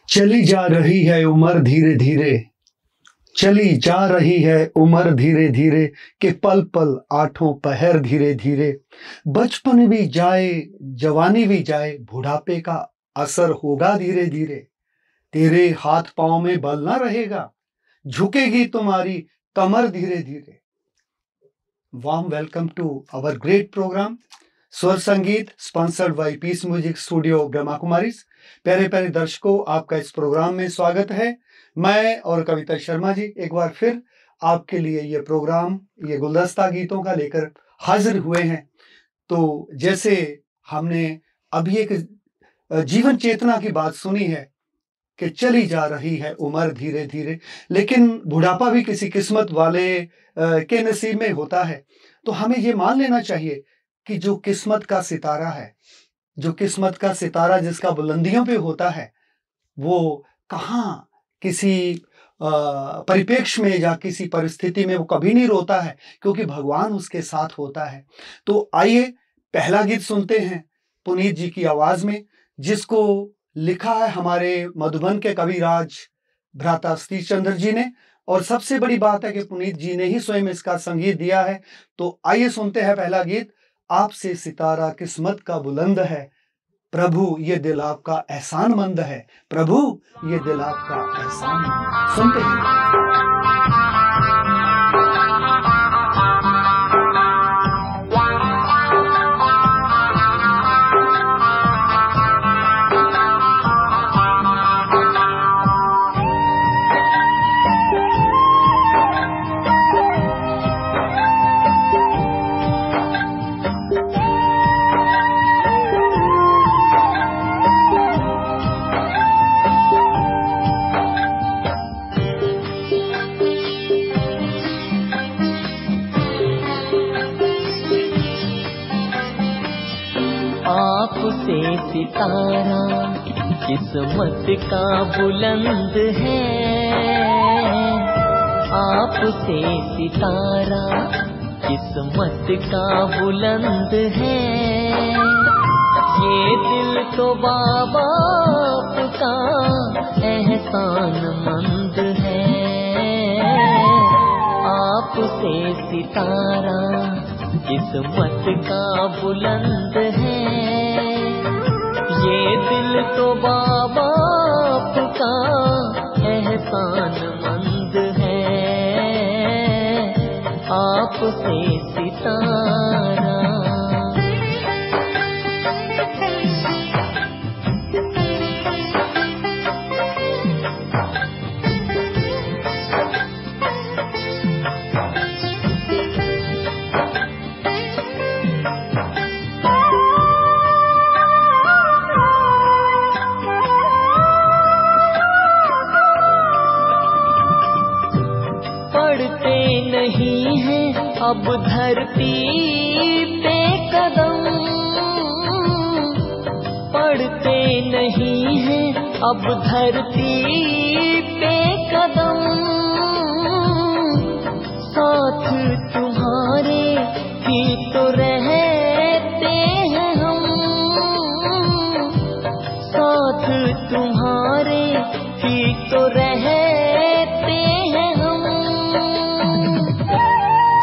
चली जा रही है उम्र धीरे धीरे, चली जा रही है उम्र धीरे धीरे, कि पल पल आठों पहर धीरे धीरे। बचपन भी जाए जवानी भी जाए, बुढ़ापे का असर होगा धीरे धीरे। तेरे हाथ पांव में बल ना रहेगा, झुकेगी तुम्हारी कमर धीरे धीरे। Warm welcome to our great programme Swar Sangeet sponsored by peace music studio Brahma Kumaris. प्यारे प्यारे दर्शकों, आपका इस प्रोग्राम में स्वागत है। मैं और कविता शर्मा जी एक बार फिर आपके लिए ये प्रोग्राम, ये गुलदस्ता गीतों का लेकर हाजिर हुए हैं। तो जैसे हमने अभी एक जीवन चेतना की बात सुनी है कि चली जा रही है उम्र धीरे धीरे, लेकिन बुढ़ापा भी किसी किस्मत वाले के नसीब में होता है। तो हमें ये मान लेना चाहिए कि जो किस्मत का सितारा है, जो किस्मत का सितारा जिसका बुलंदियों पे होता है, वो कहाँ किसी परिप्रेक्ष्य में या किसी परिस्थिति में वो कभी नहीं रोता है, क्योंकि भगवान उसके साथ होता है। तो आइए पहला गीत सुनते हैं पुनीत जी की आवाज में, जिसको लिखा है हमारे मधुबन के कविराज भ्राता सतीश चंद्र जी ने। और सबसे बड़ी बात है कि पुनीत जी ने ही स्वयं इसका संगीत दिया है। तो आइए सुनते हैं पहला गीत। आपसे सितारा किस्मत का बुलंद है, प्रभु ये दिल आपका एहसानमंद है, प्रभु ये दिल आपका एहसानमंद है। सुनते हैं। सितारा किस्मत का बुलंद है, आपसे सितारा किस्मत का बुलंद है। ये दिल तो बाबा का एहसानमंद है, आपसे सितारा किस्मत का बुलंद है। ये दिल तो बाबा का एहसानमंद है, आपसे सितारा। नहीं है अब धरती पे कदम, पड़ते नहीं है अब धरती पे कदम। साथ तुम्हारे ही तो रहते हैं हम, साथ तुम्हारे ही तो रहते हैं हम।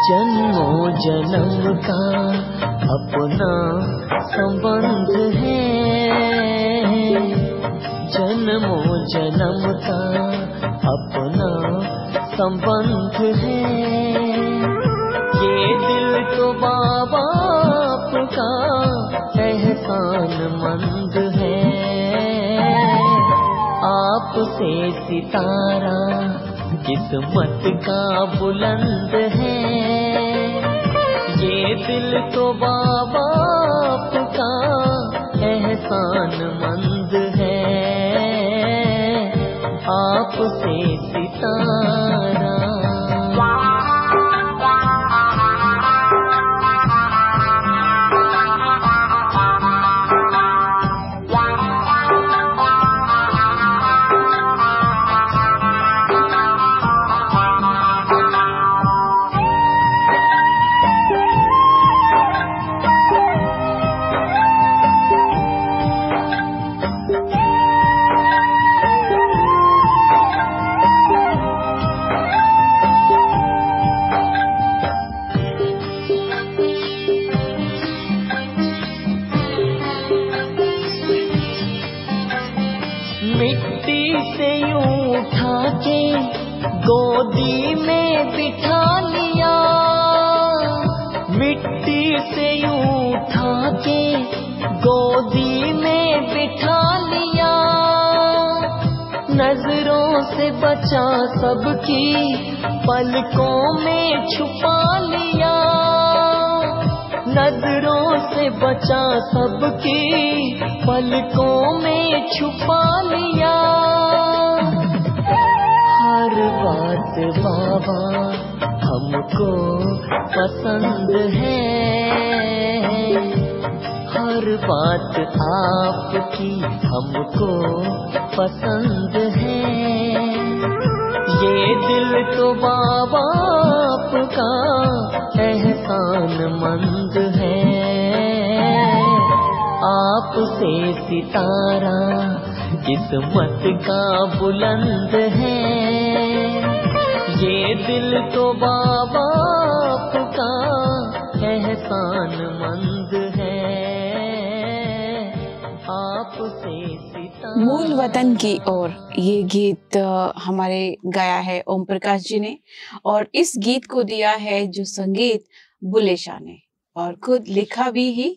जन्मों जन्म का अपना संबंध है, जन्मों जन्म का अपना संबंध है। ये दिल तो बाबा का एहसानमंद है, आपसे सितारा किस्मत का बुलंद है। ये दिल तो बाबा का एहसानमंद है, आपसे सितारा। मिट्टी से यूं उठा के गोदी में बिठा लिया, मिट्टी से यूं उठा के गोदी में बिठा लिया। नजरों से बचा सबकी पलकों में छुपा लिया, नजरों से बचा सबकी पलकों में छुपा लिया। हर बात बाबा हमको पसंद है, हर बात आपकी हमको पसंद है। ये दिल तो बाबा आपका एहसान मंद है, आपसे सितारा किस्मत का बुलंद है। ये दिल तो बाबा आपका एहसान मंद है, आपसे सितारा। मूल वतन की ओर ये गीत हमारे गाया है ओम प्रकाश जी ने, और इस गीत को दिया है जो संगीत बुल्ले शाह ने, और खुद लिखा भी ही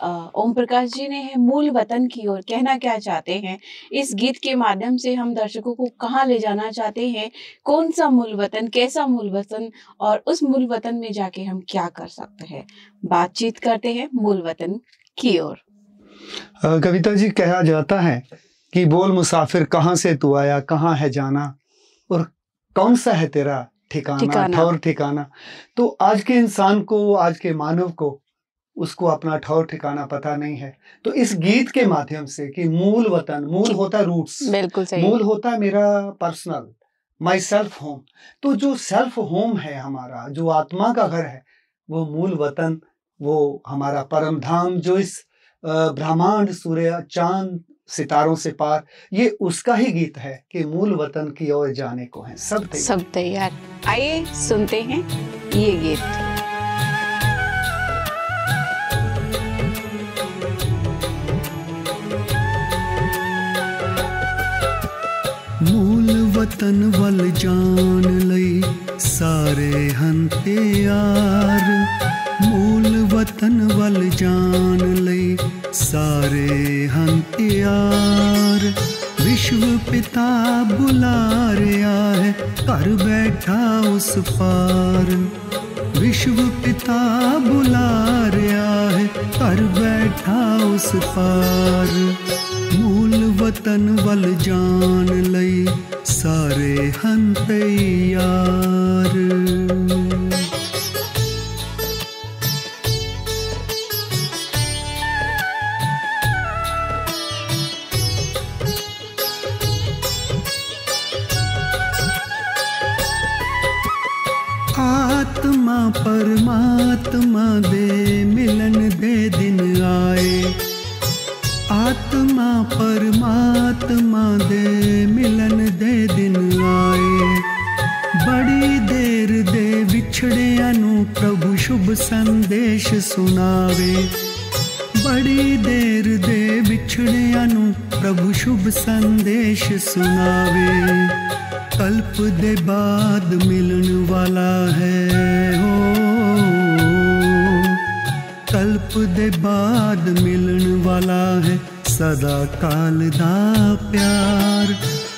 ओम प्रकाश जी ने है। मूल वतन की ओर कहना क्या चाहते हैं इस गीत के माध्यम से, हम दर्शकों को कहाँ ले जाना चाहते हैं, कौन सा मूल वतन, कैसा मूल वतन, और उस मूल वतन में जाके हम क्या कर सकते हैं, बातचीत करते हैं मूल वतन की ओर। कविता जी, कहा जाता है कि बोल मुसाफिर कहाँ से तू आया, कहाँ है जाना, और कौन सा है तेरा ठिकाना, ठौर ठिकाना। तो आज के इंसान को, आज के मानव को उसको अपना ठौर ठिकाना पता नहीं है। तो इस गीत के माध्यम से कि मूल वतन, मूल होता है रूट्स, बिल्कुल सही, मूल होता है मेरा पर्सनल, माई सेल्फ होम। तो जो सेल्फ होम है हमारा, जो आत्मा का घर है, वो मूल वतन, वो हमारा परम धाम, जो इस ब्रह्मांड, सूर्य, चांद, सितारों से पार, ये उसका ही गीत है कि मूल वतन की ओर जाने को है सब तैयार। आइए सुनते हैं ये गीत। मूल वतन वल जान लई सारे हंते यार, मूल वतन वल जान लई सारे हंते यार। विश्व पिता बुला रहा है घर बैठा उस पार, विश्व पिता बुला रहा है घर बैठा उस पार। मूल वतन वल जान लई सारे हंते यार। आत्मा परमात्मा दे मिलन दे दिन आए, आत्मा परमात्मा दे मिलन दे दिन आए। बड़ी देर दे विछड़िया नू प्रभु शुभ संदेश सुनावे, बड़ी देर दे विछड़िया नू प्रभु शुभ संदेश सुनावे। कल्प दे बाद मिलन वाला है हो, कल्प दे बाद मिलन वाला है सदा काल दा प्यार।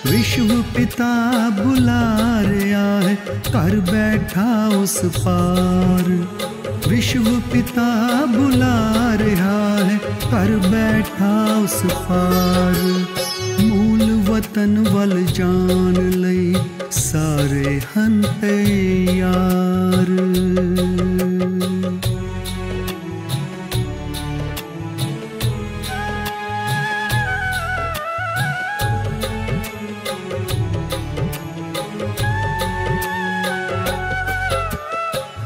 विश्व पिता बुला रहा है घर बैठा उस पार, विश्व पिता बुला रहा है घर बैठा उस पार। मूल वतन वल जान लई सारे हंते यार।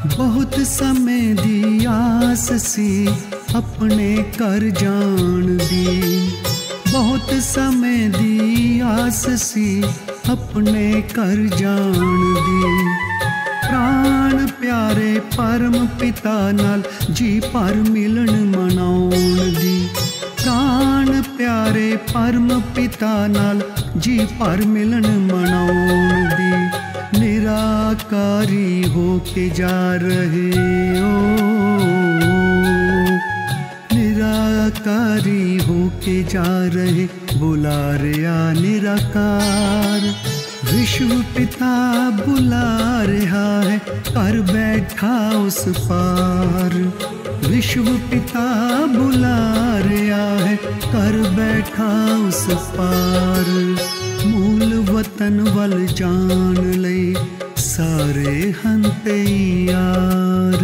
बहुत समय दी आस सी अपने कर जान दी, बहुत समय दी आस सी अपने कर जान दी। प्राण प्यारे परम पिता नाल जी पर मिलन मनाउण दी, प्राण प्यारे परम पिता नाल जी पर मिलन मनाउण दी निराकारी हो के जा रहे हो, निराकारी हो के जा रहे बुला रहा निराकार। विश्व पिता बुला रहा है कर बैठा उस पार, विश्व पिता बुला रहा है कर बैठा उस पार। मूल वतन वल जान ले सारे हंते यार।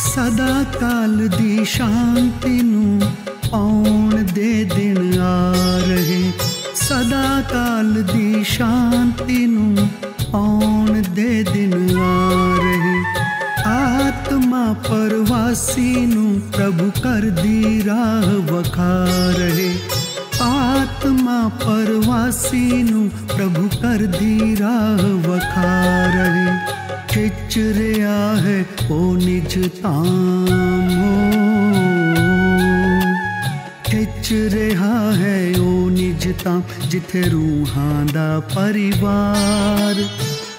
सदा काल दी शांति नू पाउण दे दिन आ रहे, सदा काल दी शांति नू पाउण दे दिन आ रहे। आत्मा परवासी नू प्रभु कर दी राह वखा रहे, आत्मा परवासी नू प्रभु कर दी राह वखा रहे। खिच रहा है ओ निज ताम हो, खिच रहा है ओ निज ताम जिथे रूहां दा परिवार।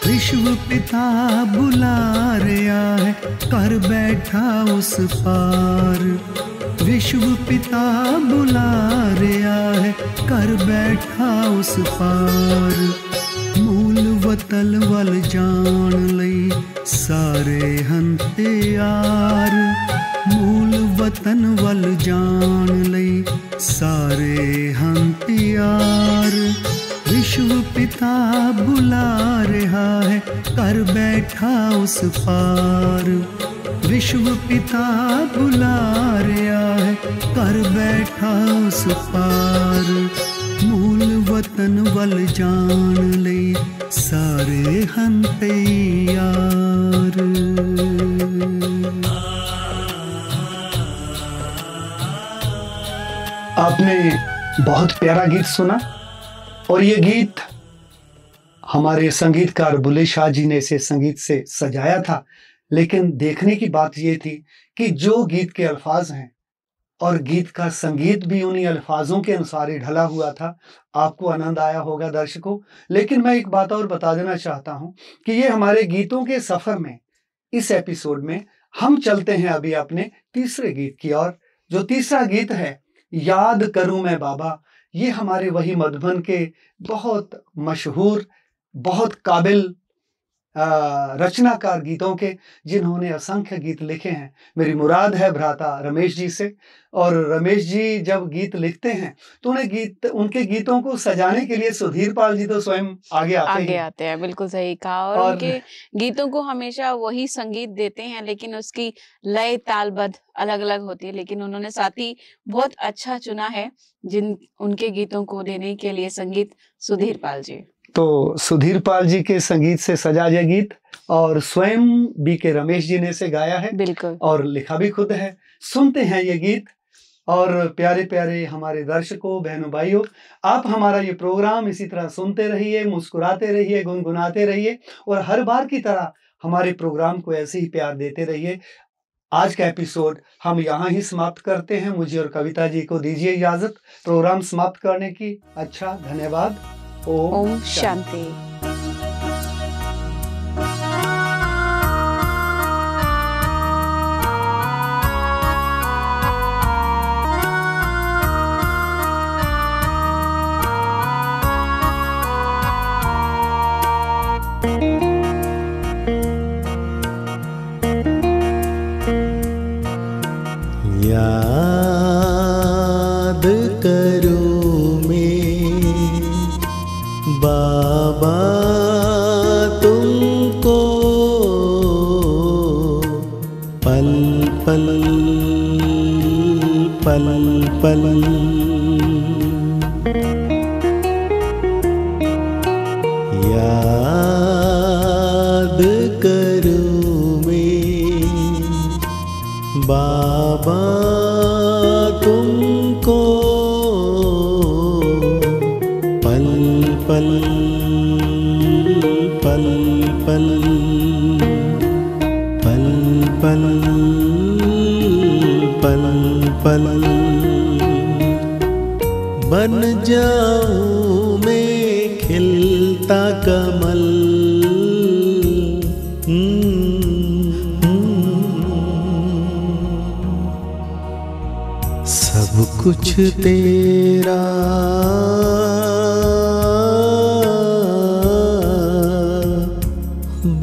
विश्व पिता बुला रहा है कर बैठा उस पार, विश्व पिता बुला रहा है कर बैठा उस पार। मूल वतन वल जान लई सारे हंते यार, मूल वतन वल जान लई सारे हंते यार। विश्व पिता बुला रहा है कर बैठा उस पार, विश्व पिता बुला रहा है कर बैठा उस पार। मूल वतन वल जान ले सारे हंते यार। आपने बहुत प्यारा गीत सुना और ये गीत हमारे संगीतकार बुल्ले शाह जी ने इसे संगीत से सजाया था। लेकिन देखने की बात ये थी कि जो गीत के अल्फाज हैं और गीत का संगीत भी उन्हीं अल्फाजों के अनुसार ही ढला हुआ था। आपको आनंद आया होगा दर्शकों। लेकिन मैं एक बात और बता देना चाहता हूं कि ये हमारे गीतों के सफर में इस एपिसोड में हम चलते हैं अभी अपने तीसरे गीत की ओर। जो तीसरा गीत है याद करूं मैं बाबा, ये हमारे वही मधुबन के बहुत मशहूर बहुत काबिल रचनाकार गीतों के, जिन्होंने असंख्य गीत लिखे हैं। मेरी मुराद है भ्राता रमेश जी से, और रमेश जी जब गीत लिखते हैं तो उनके गीतों को सजाने के लिए सुधीर पाल जी तो स्वयं आगे आते हैं। बिल्कुल सही कहा। और उनके गीतों को हमेशा वही संगीत देते हैं, लेकिन उसकी लय तालबद्ध अलग अलग होती है। लेकिन उन्होंने साथ ही बहुत अच्छा चुना है जिन उनके गीतों को देने के लिए संगीत सुधीर पाल जी। तो सुधीर पाल जी के संगीत से सजा यह गीत और स्वयं बीके रमेश जी ने इसे गाया है, बिल्कुल, और लिखा भी खुद है। सुनते हैं ये गीत। और प्यारे प्यारे हमारे दर्शकों बहनों भाइयों, आप हमारा ये प्रोग्राम इसी तरह सुनते रहिए, मुस्कुराते रहिए, गुनगुनाते रहिए और हर बार की तरह हमारे प्रोग्राम को ऐसे ही प्यार देते रहिए। आज का एपिसोड हम यहाँ ही समाप्त करते हैं। मुझे और कविता जी को दीजिए इजाजत प्रोग्राम समाप्त करने की। अच्छा, धन्यवाद। ओम शांति। याद करूं मैं बाबा तुमको, पल पल पल पल। याद करूं मैं बाबा तुमको, पल पल पल पल पल पल पल बन जाऊं मैं खिलता कमल। सब कुछ तेरा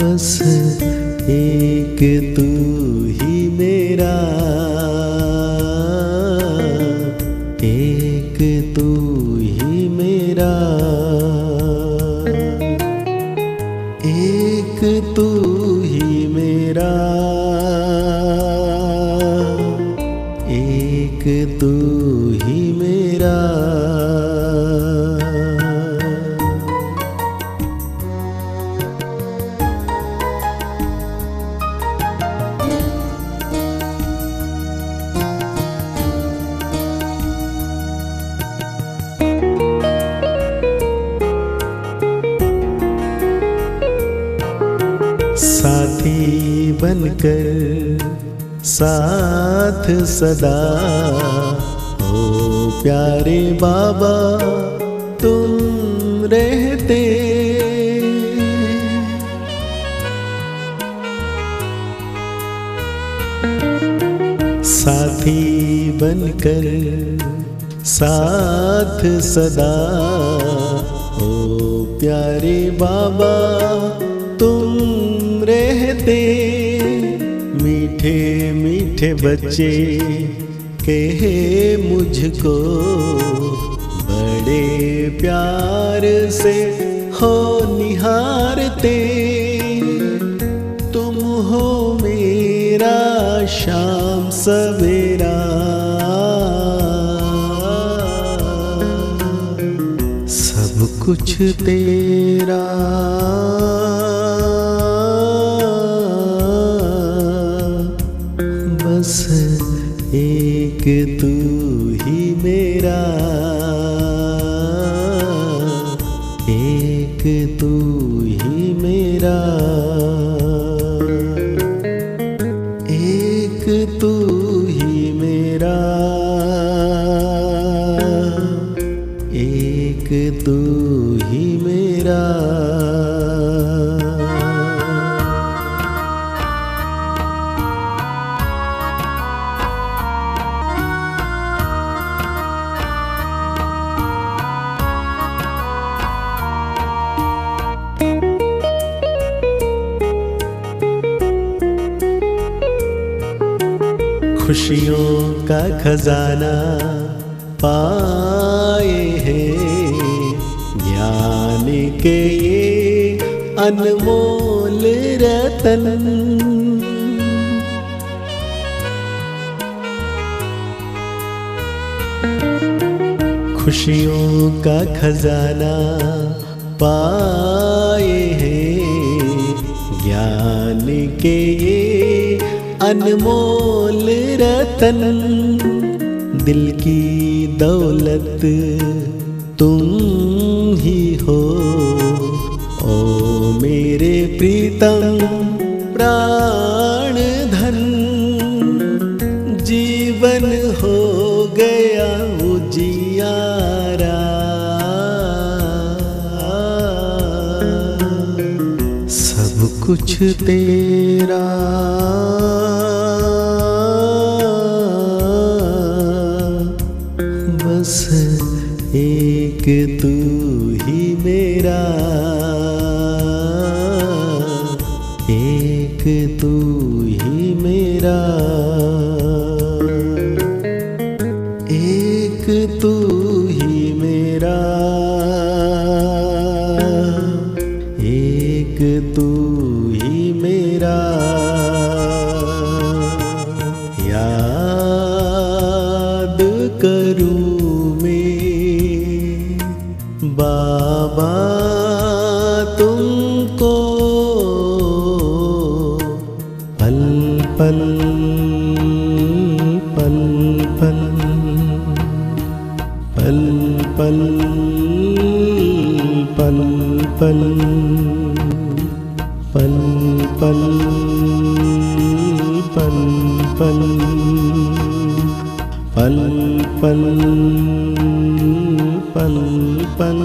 बस एक तू ही मेरा, एक तू ही मेरा, एक तू ही मेरा, एक तू ही मेरा। साथी बनकर साथ सदा हो प्यारे बाबा तुम रहते। साथी बनकर साथ सदा हो प्यारे बाबा तुम रहते। मीठे मीठे बच्चे कहे मुझको बड़े प्यार से हो निहारते। तुम हो मेरा शाम सवेरा, सब कुछ तेरा बस एक तू ही मेरा, एक तू ही मेरा, एक तू ही मेरा, एक तू ही मेरा। खुशियों का खजाना पाए हैं ज्ञान के ये अनमोल रतन। खुशियों का खजाना पाए हैं ज्ञान के ये अनमोल रतन। दिल की दौलत तुम ही हो ओ मेरे प्रीतम प्राण धन। जीवन हो गया उजियारा, सब कुछ तेरा बस एक तू ही मेरा, एक तू ही मेरा, एक तू ही मेरा, एक तू ही मेरा। याद करूं बाबा तुमको पल पल पल पल पल पल पल पल पल पल पल पल पल पल पल